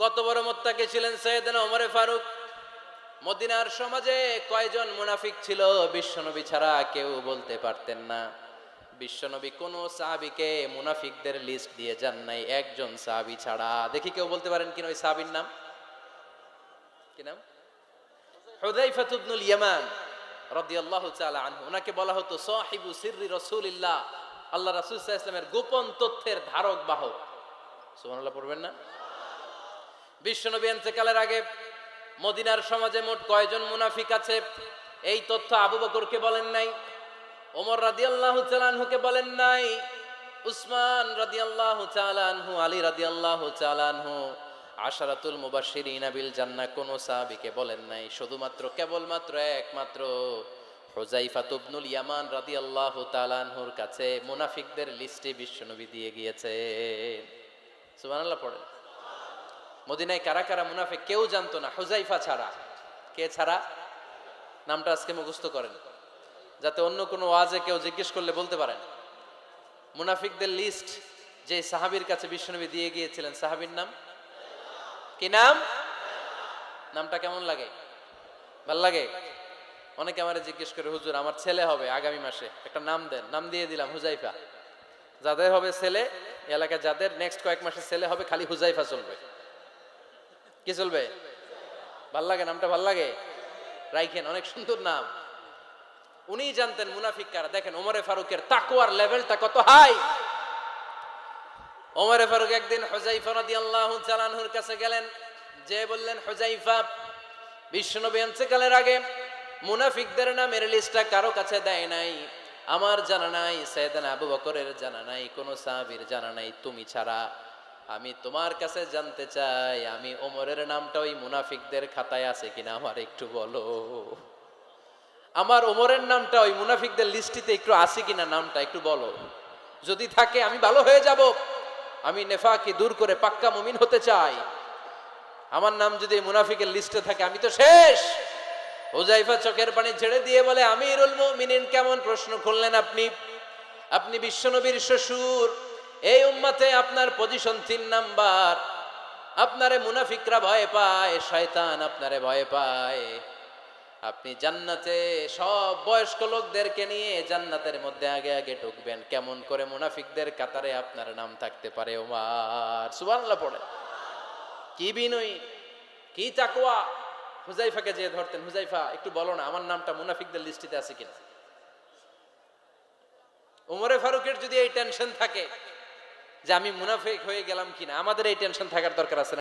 কত বড় মুত্তাকি ছিলেন সাইয়েদনা ওমরে ফারুক। মদিনার সমাজে কয়জন মুনাফিক ছিল বিশ্বনবী ছাড়া কেউ বলতে পারতেন না। বিশ্বনবী কোন সাহাবীকে মুনাফিকদের লিস্ট দিয়ে যান নাই, একজন সাহাবী ছাড়া। দেখি কেউ বলতে পারেন কিনা ওই সাহাবীর নাম কি? নাম হুযায়ফা ইবনুল ইয়ামান রাদিয়াল্লাহু তাআলা আনহু। ওনাকে বলা হতো সাহিবু সিররি রাসূলিল্লাহ, আল্লাহ রাসূল সাল্লাল্লাহু আলাইহি ওয়াসাল্লামের গোপন তথ্যের ধারক বাহক। সুবহানাল্লাহ পড়বেন না? বিশ্বনবী ইন্তেকালের আগে মদিনার সমাজে মোট কয়জন মুনাফিক আছে এই তথ্য আবু বকরকে বলেন নাই, ওমর রাদিয়াল্লাহু তাআলা আনহুকে বলেন নাই, উসমান রাদিয়াল্লাহু তাআলা আনহু, আলী রাদিয়াল্লাহু তাআলা আনহু, আশারাতুল মুবাশশিরিনা বিল জান্নাহ কোন সাহাবীকে বলেন নাই। শুধুমাত্র কেবলমাত্র একমাত্র হুযায়ফা ইবনুল ইয়ামান রাদিয়াল্লাহু তাআলা আনহুর কাছে মুনাফিকদের লিস্টে বিশ্বনবী দিয়ে গিয়েছেন। সুবহানাল্লাহ পড়েন। মদিনায় কারা কারা মুনাফিক কেউ জানতো না হুযায়ফা ছাড়া। কে ছাড়া? নামটা আজকে মুখস্থ করেন, যাতে অন্য কোনো ওয়াজে কেউ জিজ্ঞেস করলে বলতে পারেন। মুনাফিকদের লিস্ট যে সাহাবীর কাছে বিশ্বনবী দিয়ে গিয়েছিলেন, সাহাবীর নাম কি? নাম নামটা কেমন লাগে? ভাল লাগে? অনেকে আমারে জিজ্ঞেস করে, হুজুর আমার ছেলে হবে আগামী মাসে, একটা নাম দেন। নাম দিয়ে দিলাম হুযায়ফা। যাদের হবে ছেলে, এলাকায় যাদের নেক্সট কয়েক মাসে ছেলে হবে, খালি হুযায়ফা চলবে। কি চলবে? ভাল লাগে? নামটা ভাল লাগে? রাইখেন, অনেক সুন্দর নাম। উনি জানতেন মুনাফিক কারা। দেখেন ওমরে ফারুকের তাকওয়ার লেভেলটা কত হাই। ওমরে ফারুক একদিন হুযায়ফা রাদিয়াল্লাহু তাআলা আনহুর কাছে গেলেন, যে বললেন, হুযায়ফা, বিশ্বনবী ইন্তেকালের আগে মুনাফিকদের নামের লিস্টটা কারো কাছে দেয় নাই, আমার জানা নাই, সাইয়েদনা আবু বকরের জানা নাই, কোন সাহাবীর জানা নাই, তুমি ছাড়া। আমি তোমার কাছে জানতে চাই, আমি ওমরের নামটা ওই মুনাফিকদের খাতায় আছে কিনা আমার একটু বলো। আমার ওমরের নামটা ওই মুনাফিকদের লিস্টিতে একটু আছে কিনা, নামটা একটু বলো। যদি থাকে আমি ভালো হয়ে যাব, আমি নেফাকি দূর করে পাক্কা মুমিন হতে চাই। আমার নাম যদি মুনাফিকের লিস্টে থাকে আমি তো শেষ। হুযায়ফা চোখের পানি ছেড়ে দিয়ে বলে, আমিরুল মুমিনিন, কেমন প্রশ্ন করলেন আপনি? আপনি বিশ্বনবীর শ্বশুর, এই উম্মতে আপনার পজিশন 3 নাম্বার। আপনারে মুনাফিকরা ভয় পায়, শয়তান আপনারে ভয় পায়। আপনি জান্নাতে সব বয়স্ক লোকদেরকে নিয়ে জান্নাতের মধ্যে আগে আগে ঢুকবেন, কেমন করে মুনাফিকদের কাতারে আপনার নাম থাকতে পারে ওমর? সুবহানাল্লাহ পড়ে। কি বিনয়ী, কি তাকওয়া। হুযায়ফাকে যে ধরতেন, হুযায়ফা একটু বলো না আমার নামটা মুনাফিকদের লিস্টিতে আছে কিনা। ওমরে ফারুকের যদি এই টেনশন থাকে যে আমি মুনাফিক হয়ে গেলাম কিনা, আমাদের এই টেনশন থাকার দরকার আছে না?